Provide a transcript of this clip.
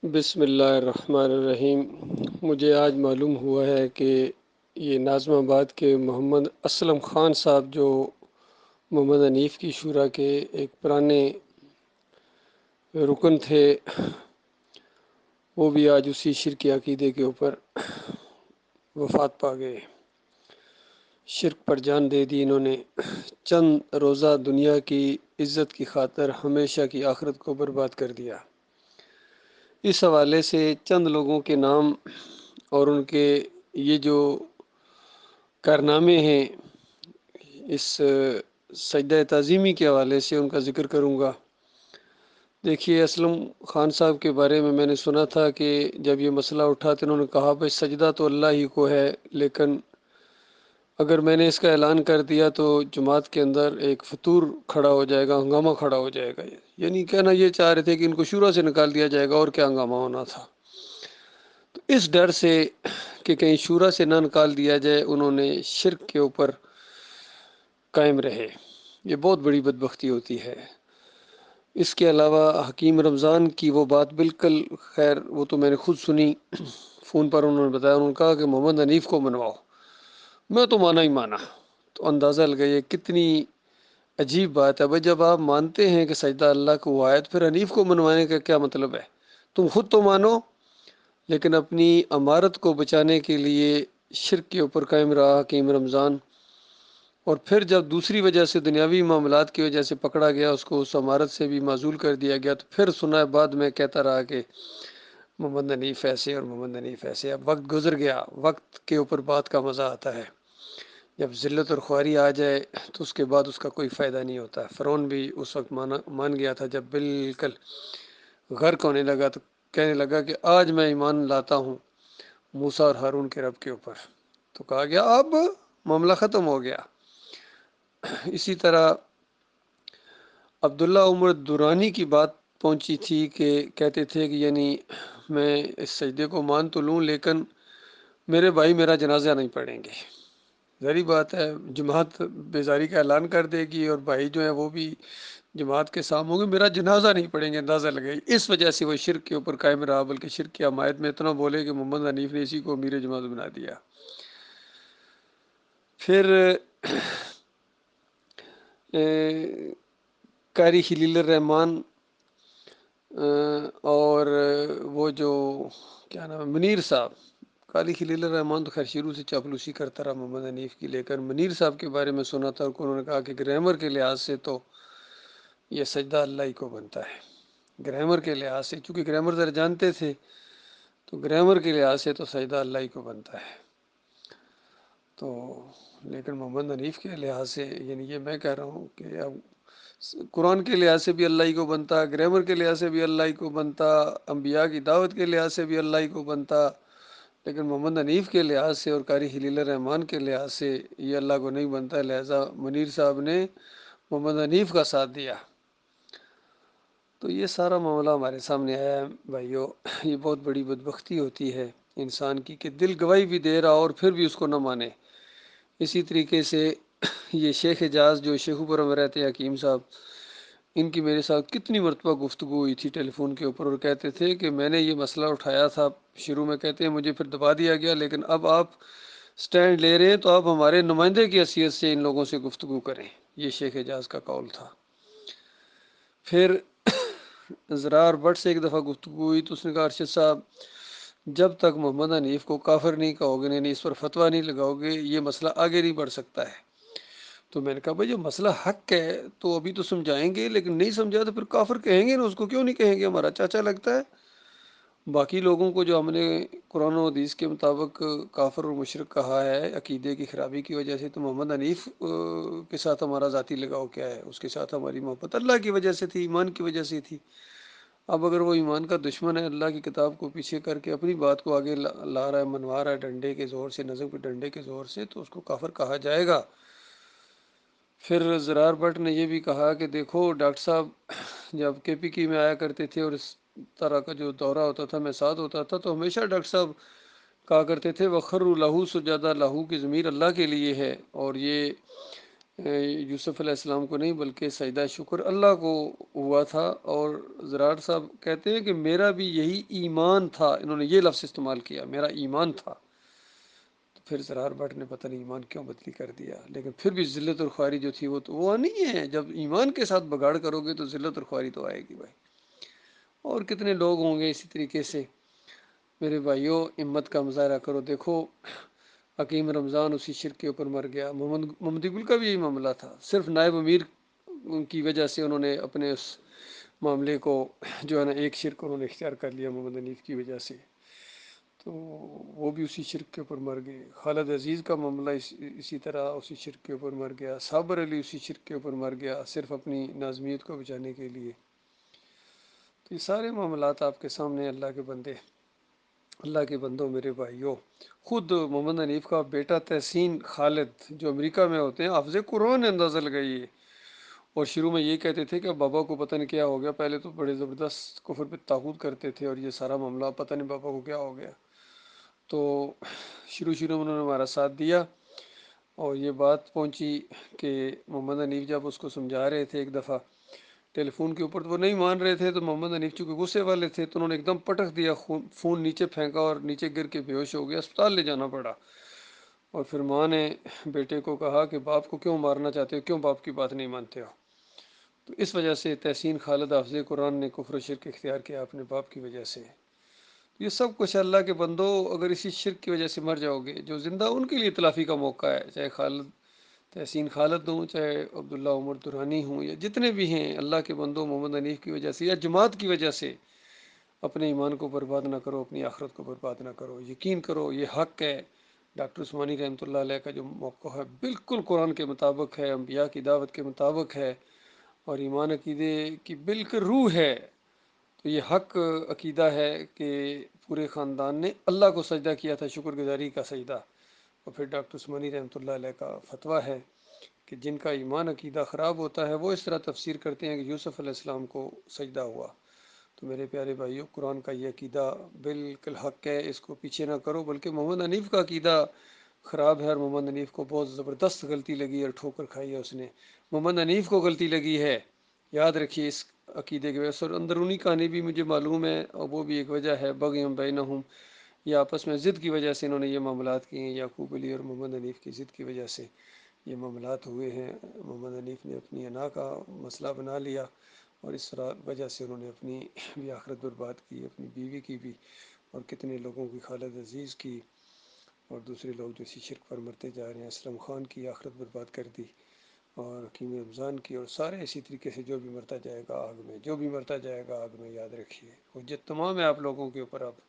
بسم اللہ الرحمن الرحیم۔ مجھے آج معلوم ہوا ہے کہ یہ ناظم آباد کے محمد اسلم خان صاحب جو محمد حنیف کی شورا کے ایک پرانے رکن تھے، وہ بھی آج اسی شرک عقیدے کے اوپر وفات پا گئے۔ شرک پر جان دے دی انہوں نے۔ چند روزہ دنیا کی عزت کی خاطر ہمیشہ کی آخرت کو برباد کر دیا۔ اس حوالے سے چند لوگوں کے نام اور ان کے یہ جو کارنامے ہیں اس سجدہ تعظیمی کے حوالے سے ان کا ذکر کروں گا۔ دیکھیے، اسلم خان صاحب کے بارے میں نے سنا تھا کہ جب یہ مسئلہ اٹھا تو انہوں نے کہا بھائی سجدہ تو اللہ ہی کو ہے، لیکن اگر میں نے اس کا اعلان کر دیا تو جماعت کے اندر ایک فطور کھڑا ہو جائے گا، ہنگامہ کھڑا ہو جائے گا۔ یعنی کہنا یہ چاہ رہے تھے کہ ان کو شورا سے نکال دیا جائے گا، اور کیا ہنگامہ ہونا تھا۔ تو اس ڈر سے کہ کہیں شورا سے نہ نکال دیا جائے، انہوں نے شرک کے اوپر قائم رہے۔ یہ بہت بڑی بدبختی ہوتی ہے۔ اس کے علاوہ حکیم رمضان کی وہ بات بالکل، خیر وہ تو میں نے خود سنی، فون پر انہوں نے بتایا، انہوں نے کہا کہ محمد حنیف کو منواؤ۔ میں تو مانا ہی مانا۔ تو اندازہ لگائیے کتنی عجیب بات ہے۔ بھائی جب آپ مانتے ہیں کہ سجدہ اللہ کو ہوا ہے تو پھر حنیف کو منوانے کا کیا مطلب ہے؟ تم خود تو مانو، لیکن اپنی امارت کو بچانے کے لیے شرک کے اوپر قائم رہا حکیم رمضان۔ اور پھر جب دوسری وجہ سے دنیاوی معاملات کی وجہ سے پکڑا گیا، اس کو اس امارت سے بھی معزول کر دیا گیا، تو پھر سنا ہے بعد میں کہتا رہا کہ محمد حنیف ایسے اور محمد حنیف ایسے۔ اب وقت گزر گیا، وقت کے اوپر بات کا مزہ آتا ہے۔ جب ذلت اور خواری آ جائے تو اس کے بعد اس کا کوئی فائدہ نہیں ہوتا۔ فرعون بھی اس وقت مان گیا تھا، جب بالکل غرق ہونے لگا تو کہنے لگا کہ آج میں ایمان لاتا ہوں موسیٰ اور ہارون کے رب کے اوپر۔ تو کہا گیا اب معاملہ ختم ہو گیا۔ اسی طرح عبداللہ عمر دورانی کی بات پہنچی تھی کہ کہتے تھے کہ یعنی میں اس سجدے کو مان تو لوں، لیکن میرے بھائی میرا جنازہ نہیں پڑھیں گے۔ ظاہری بات ہے، جماعت بیزاری کا اعلان کر دے گی اور بھائی جو ہیں وہ بھی جماعت کے سامنے ہوں گے، میرا جنازہ نہیں پڑھیں گے، اندازہ لگائی۔ اس وجہ سے وہ شرک کے اوپر قائم رہا، بلکہ شرک کی حمایت میں اتنا بولے کہ محمد حنیف نے اسی کو امیر جماعت بنا دیا۔ پھر قاری خلیل الرحمان اور وہ جو کیا نام ہے منیر صاحب، قاری خلیل الرحمان تو خیر شروع سے چاپلوسی کرتا رہا محمد حنیف کی، لیکن منیر صاحب کے بارے میں سنا تھا، انہوں نے کہا کہ گرامر کے لحاظ سے تو یہ سجدہ اللہ ہی کو بنتا ہے۔ گرامر کے لحاظ سے، چونکہ گرامر ذرا جانتے تھے، تو گرامر کے لحاظ سے تو سجدہ اللہ ہی کو بنتا ہے۔ تو لیکن محمد حنیف کے لحاظ سے، یعنی یہ میں کہہ رہا ہوں کہ اب قرآن کے لحاظ سے بھی اللہ ہی کو بنتا، گرامر کے لحاظ سے بھی اللہ ہی کو بنتا، انبیاء کی دعوت کے لحاظ سے بھی اللہ ہی کو بنتا، لیکن محمد حنیف کے لحاظ سے اور قاری خلیل الرحمان کے لحاظ سے یہ اللہ کو نہیں بنتا۔ لہذا منیر صاحب نے محمد حنیف کا ساتھ دیا۔ تو یہ سارا معاملہ ہمارے سامنے آیا ہے بھائیو۔ یہ بہت بڑی بدبختی ہوتی ہے انسان کی کہ دل گواہی بھی دے رہا اور پھر بھی اس کو نہ مانے۔ اسی طریقے سے یہ شیخ حجاز جو شیخو پورہ میں رہتے ہیں حکیم صاحب، ان کی میرے ساتھ کتنی مرتبہ گفتگو ہوئی تھی ٹیلی فون کے اوپر، اور کہتے تھے کہ میں نے یہ مسئلہ اٹھایا تھا شروع میں، کہتے ہیں مجھے پھر دبا دیا گیا، لیکن اب آپ سٹینڈ لے رہے ہیں تو آپ ہمارے نمائندے کی حیثیت سے ان لوگوں سے گفتگو کریں۔ یہ شیخ حجاز کا قول تھا۔ پھر زرار بٹ سے ایک دفعہ گفتگو ہوئی تو اس نے کہا ارشد صاحب جب تک محمد حنیف کو کافر نہیں کہو گے، نہیں اس پر فتویٰ نہیں لگاؤ گے، یہ مسئلہ آگے نہیں بڑھ سکتا ہے۔ تو میں نے کہا بھائی جو مسئلہ حق ہے تو ابھی تو سمجھائیں گے، لیکن نہیں سمجھا تو پھر کافر کہیں گے نا، اس کو کیوں نہیں کہیں گے، ہمارا چاچا لگتا ہے۔ باقی لوگوں کو جو ہم نے قرآن و حدیث کے مطابق کافر اور مشرک کہا ہے عقیدے کی خرابی کی وجہ سے، تو محمد حنیف کے ساتھ ہمارا ذاتی لگاؤ کیا ہے؟ اس کے ساتھ ہماری محبت اللہ کی وجہ سے تھی، ایمان کی وجہ سے تھی۔ اب اگر وہ ایمان کا دشمن ہے، اللہ کی کتاب کو پیچھے کر کے اپنی بات کو آگے لا رہا ہے، منوا رہا ہے ڈنڈے کے زور سے، نظم کے ڈنڈے کے زور سے، تو اس کو کافر کہا جائے گا۔ پھر زرار بٹ نے یہ بھی کہا کہ دیکھو ڈاکٹر صاحب جب کے پی کی میں آیا کرتے تھے اور اس طرح کا جو دورہ ہوتا تھا میں ساتھ ہوتا تھا، تو ہمیشہ ڈاکٹر صاحب کہا کرتے تھے وخر لہو سجادہ، لہو کی ضمیر اللہ کے لیے ہے، اور یہ یوسف علیہ السلام کو نہیں بلکہ سجدہ شکر اللہ کو ہوا تھا۔ اور زرار صاحب کہتے ہیں کہ میرا بھی یہی ایمان تھا، انہوں نے یہ لفظ استعمال کیا، میرا ایمان تھا۔ تو پھر زرار بٹ نے پتہ نہیں ایمان کیوں بدلی کر دیا، لیکن پھر بھی ذلت اور خواری جو تھی وہ تو وہ نہیں ہے، جب ایمان کے ساتھ بگاڑ کرو گے تو ذلت اور خواری تو آئے گی بھائی۔ اور کتنے لوگ ہوں گے اسی طریقے سے۔ میرے بھائیوں ہمت کا مظاہرہ کرو، دیکھو حکیم رمضان اسی شرک کے اوپر مر گیا، محمد اقبال کا بھی یہی معاملہ تھا، صرف نائب امیر کی وجہ سے انہوں نے اپنے اس معاملے کو جو ہے نا ایک شرک انہوں نے اختیار کر لیا محمد حنیف کی وجہ سے، تو وہ بھی اسی شرک کے اوپر مر گئے۔ خالد عزیز کا معاملہ اسی طرح اسی شرک کے اوپر مر گیا، صابر علی اسی شرک کے اوپر مر گیا صرف اپنی نازمیت کو بچانے کے لیے۔ تو یہ سارے معاملات آپ کے سامنے اللہ کے بندے، اللہ کے بندوں میرے بھائیوں، خود محمد حنیف کا بیٹا تحسین خالد جو امریکہ میں ہوتے ہیں حافظ قرآن اندازہ لگائیے، اور شروع میں یہ کہتے تھے کہ بابا کو پتہ نہیں کیا ہو گیا، پہلے تو بڑے زبردست کفر پہ طاغوت کرتے تھے اور یہ سارا معاملہ پتہ نہیں بابا کو کیا ہو گیا، تو شروع میں انہوں نے ہمارا ساتھ دیا، اور یہ بات پہنچی کہ محمد حنیف جب اس کو سمجھا رہے تھے ایک دفعہ ٹیلی فون کے اوپر، تو وہ نہیں مان رہے تھے، تو محمد حنیف چونکہ غصے والے تھے تو انہوں نے ایک دم پٹک دیا، فون نیچے پھینکا اور نیچے گر کے بے ہوش ہو گیا، اسپتال لے جانا پڑا۔ اور پھر ماں نے بیٹے کو کہا کہ باپ کو کیوں مارنا چاہتے ہو، کیوں باپ کی بات نہیں مانتے ہو؟ تو اس وجہ سے تحسین خالد حافظ قرآن نے کفر و شرک اختیار کیا اپنے باپ کی وجہ سے۔ یہ سب کچھ اللہ کے بندو، اگر اسی شرک کی وجہ سے مر جاؤ گے، جو زندہ ان کے لیے تلافی کا موقع ہے، چاہے تحسین خالد ہوں، چاہے عبداللہ عمر دورانی ہوں، یا جتنے بھی ہیں اللہ کے بندوں، محمد حنیف کی وجہ سے یا جماعت کی وجہ سے اپنے ایمان کو برباد نہ کرو، اپنی آخرت کو برباد نہ کرو، یقین کرو یہ حق ہے۔ ڈاکٹر عثمانی رحمۃ اللہ علیہ کا جو موقع ہے بالکل قرآن کے مطابق ہے، انبیاء کی دعوت کے مطابق ہے، اور ایمان عقیدے کی بالکل روح ہے۔ تو یہ حق عقیدہ ہے کہ پورے خاندان نے اللہ کو سجدہ کیا تھا، شکر گزاری کا سجدہ۔ اور پھر ڈاکٹر عثمانی رحمۃ اللہ علیہ کا فتویٰ ہے کہ جن کا ایمان عقیدہ خراب ہوتا ہے وہ اس طرح تفسیر کرتے ہیں کہ یوسف علیہ السلام کو سجدہ ہوا۔ تو میرے پیارے بھائیوں، قرآن کا یہ عقیدہ بالکل حق ہے، اس کو پیچھے نہ کرو، بلکہ محمد حنیف کا عقیدہ خراب ہے، اور محمد حنیف کو بہت زبردست غلطی لگی اور ٹھوکر کھائی ہے اس نے، محمد حنیف کو غلطی لگی ہے، یاد رکھیے اس عقیدے کی وجہ سے۔ اور اندرونی کہانی بھی مجھے معلوم ہے، اور وہ بھی ایک وجہ ہے، بغیم بینہم، یہ آپس میں ضد کی وجہ سے انہوں نے یہ معاملات کیے ہیں، یعقوب علی اور محمد حنیف کی ضد کی وجہ سے یہ معاملات ہوئے ہیں۔ محمد حنیف نے اپنی انا کا مسئلہ بنا لیا، اور اس طرح وجہ سے انہوں نے اپنی بھی آخرت برباد کی، اپنی بیوی کی بھی، اور کتنے لوگوں کی، خالد عزیز کی، اور دوسرے لوگ جو اسی شرک پر مرتے جا رہے ہیں، اسلم خان کی آخرت برباد کر دی، اور حکیم رمضان کی، اور سارے اسی طریقے سے جو بھی مرتا جائے گا آگ میں، جو بھی مرتا جائے گا آگ میں، یاد رکھیے حجت تمام ہے آپ لوگوں کے اوپر اب۔